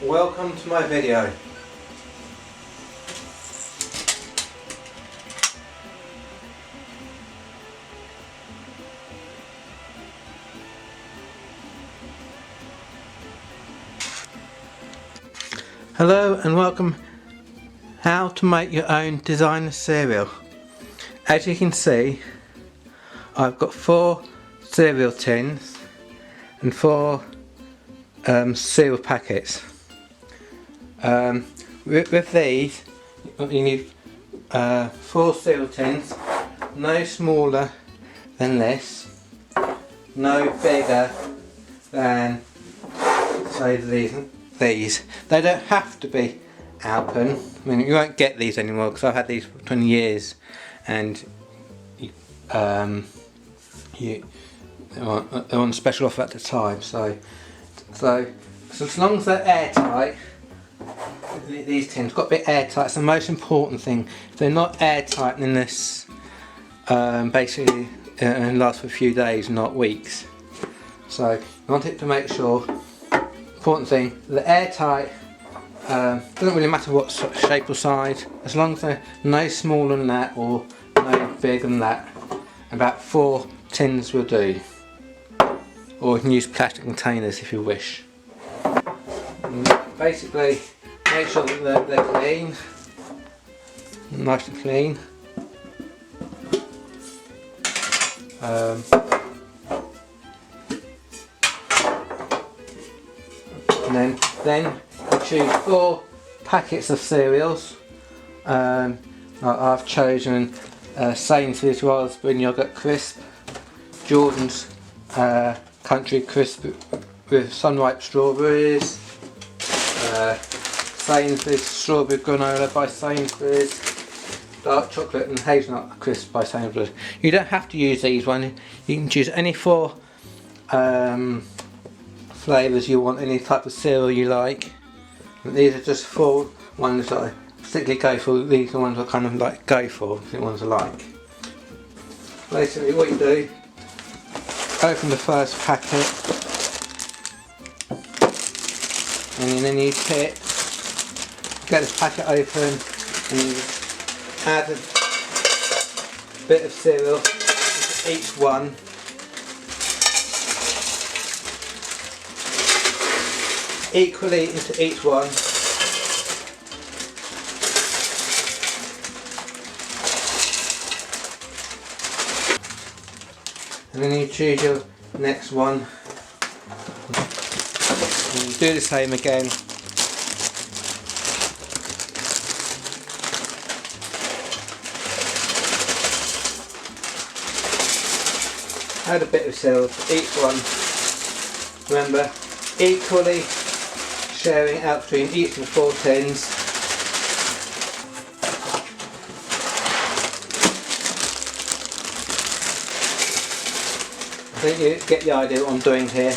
Welcome to my video. Hello and welcome how to make your own designer cereal. As you can see, I've got 4 cereal tins and 4 cereal packets. With these you need 4 cereal tins, no smaller than this, no bigger than say these. They don't have to be Alpen. I mean, you won't get these anymore because I've had these for 20 years and they're on special offer at the time. So as long as they're airtight, these tins got to be airtight. It's the most important thing. If they're not airtight, then this basically lasts for a few days, not weeks. So you want it to make sure. Important thing, they're airtight. Doesn't really matter what shape or size, as long as they're no smaller than that or no bigger than that. About 4 tins will do. Or you can use plastic containers if you wish. And basically, make sure that they're clean, nice and clean. And then you choose 4 packets of cereals. I've chosen Sainsbury's Raspberry Yoghurt Crisp, Jordan's Country Crisp with Sunripe Strawberries, Sainsbury's Strawberry Granola by Sainsbury's, Dark Chocolate and Hazelnut Crisp by Sainsbury's. You don't have to use these ones, you can choose any 4 flavours you want, any type of cereal you like. And these are just 4 ones that I particularly go for. These are ones I kind of like go for, the ones I like. Basically what you do, open the first packet and then you get the packet open and you add a bit of cereal to each one. Equally into each one. And then you choose your next one. And you do the same again. Add a bit of cereal to each one. Remember, equally sharing out between each of the 4 tins. I think you get the idea what I'm doing here.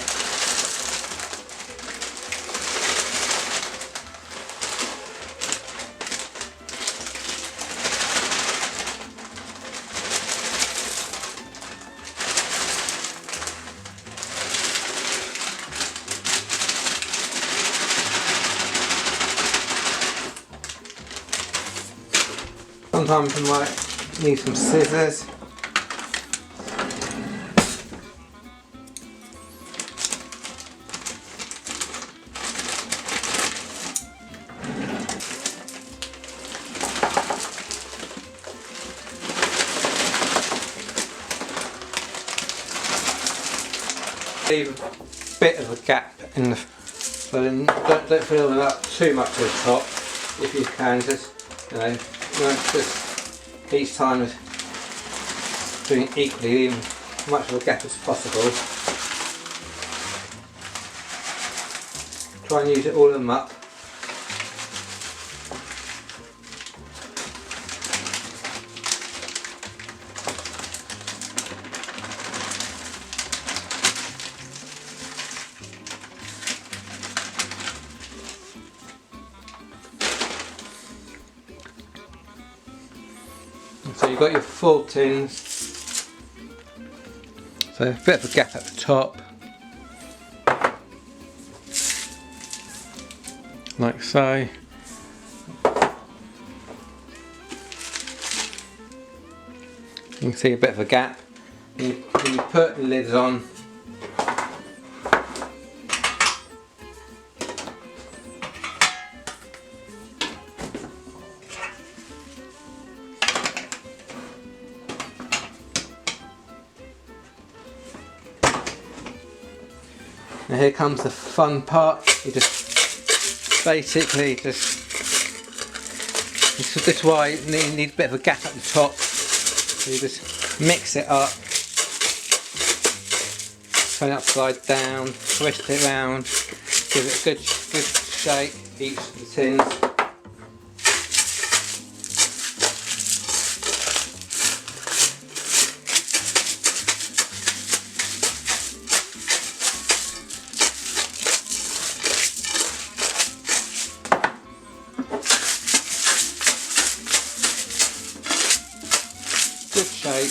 Sometimes you might need some scissors. Leave a bit of a gap in the, so then don't fill it up too much at the top. If you can, just just each time doing it equally, leaving as much of a gap as possible. Try and use it all of them up. So you've got your 4 tins, so a bit of a gap at the top, like so. You can see a bit of a gap. When you put the lids on, and here comes the fun part. You just basically this is why you need a bit of a gap at the top. So you just mix it up, turn it upside down, twist it around, give it a good shake, each of the tins. Good shake.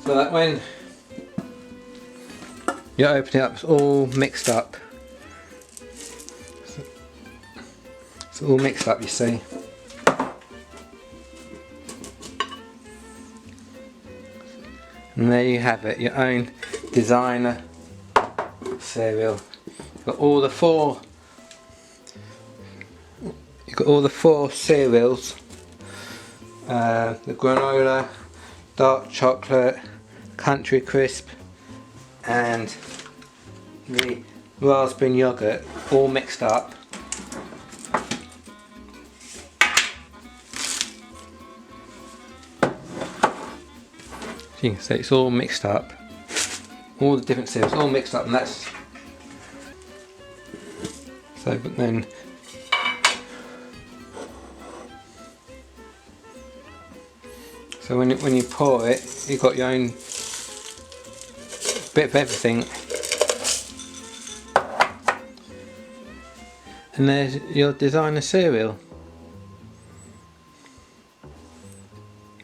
So that when you open it up, it's all mixed up. It's all mixed up, you see. And there you have it, your own designer cereal. You've got all the four cereals. The granola, dark chocolate, country crisp, and the raspberry yogurt, all mixed up. So you can see it's all mixed up. All the different cereals, all mixed up, and that's so. But then so when you pour it, you've got your own bit of everything, and there's your designer cereal.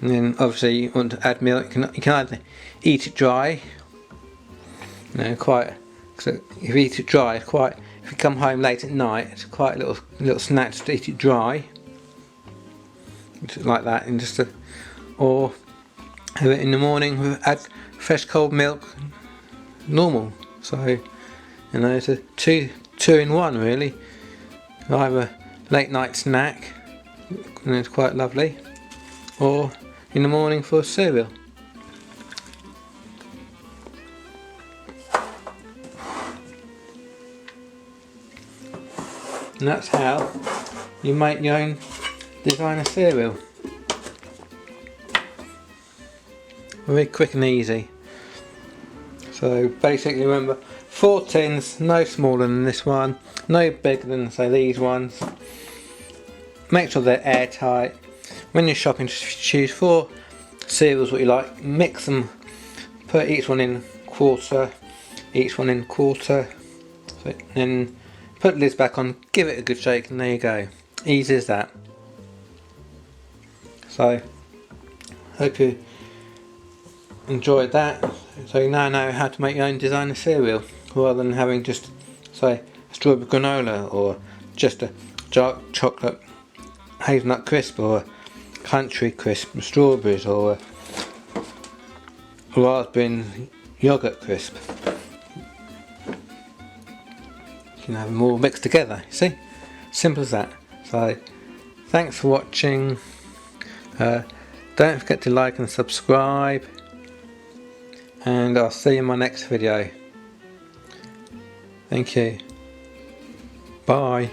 And then obviously you want to add milk. You can either eat it dry, quite. So if you eat it dry, quite. If you come home late at night, it's quite a little snack to eat it dry, like that, and or have it in the morning. Add fresh cold milk, normal. So it's a two in one really. Either late night snack, and it's quite lovely, or in the morning for cereal. And that's how you make your own designer cereal. Very quick and easy. So basically remember, 4 tins, no smaller than this one, no bigger than say these ones. Make sure they're airtight. When you're shopping, just choose 4 cereals what you like, mix them, put each one in quarter, so then put the lids back on, give it a good shake, and there you go. Easy as that. So hope you enjoyed that. So you now know how to make your own designer cereal, rather than having just say strawberry granola, or just a dark chocolate hazelnut crisp, or country crisp with strawberries, or a raspberry yogurt crisp. You can have them all mixed together, you see? Simple as that. So thanks for watching. Don't forget to like and subscribe, and I'll see you in my next video. Thank you. Bye.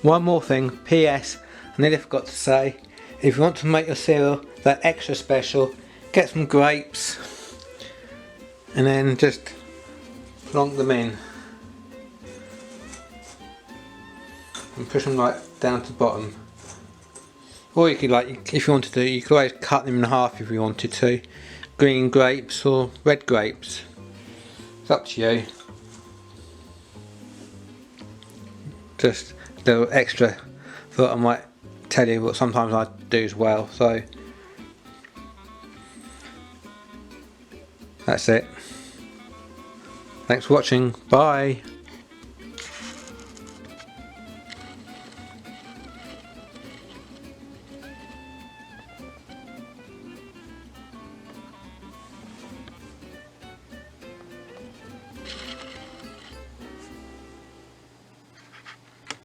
One more thing, PS, I nearly forgot to say, if you want to make your cereal that extra special, get some grapes and then just plonk them in. and push them like down to the bottom. Or you could, like, if you wanted to, you could always cut them in half if you wanted to. Green grapes or red grapes. It's up to you. Just a little extra thought I might tell you what sometimes I do as well. So that's it. Thanks for watching. Bye.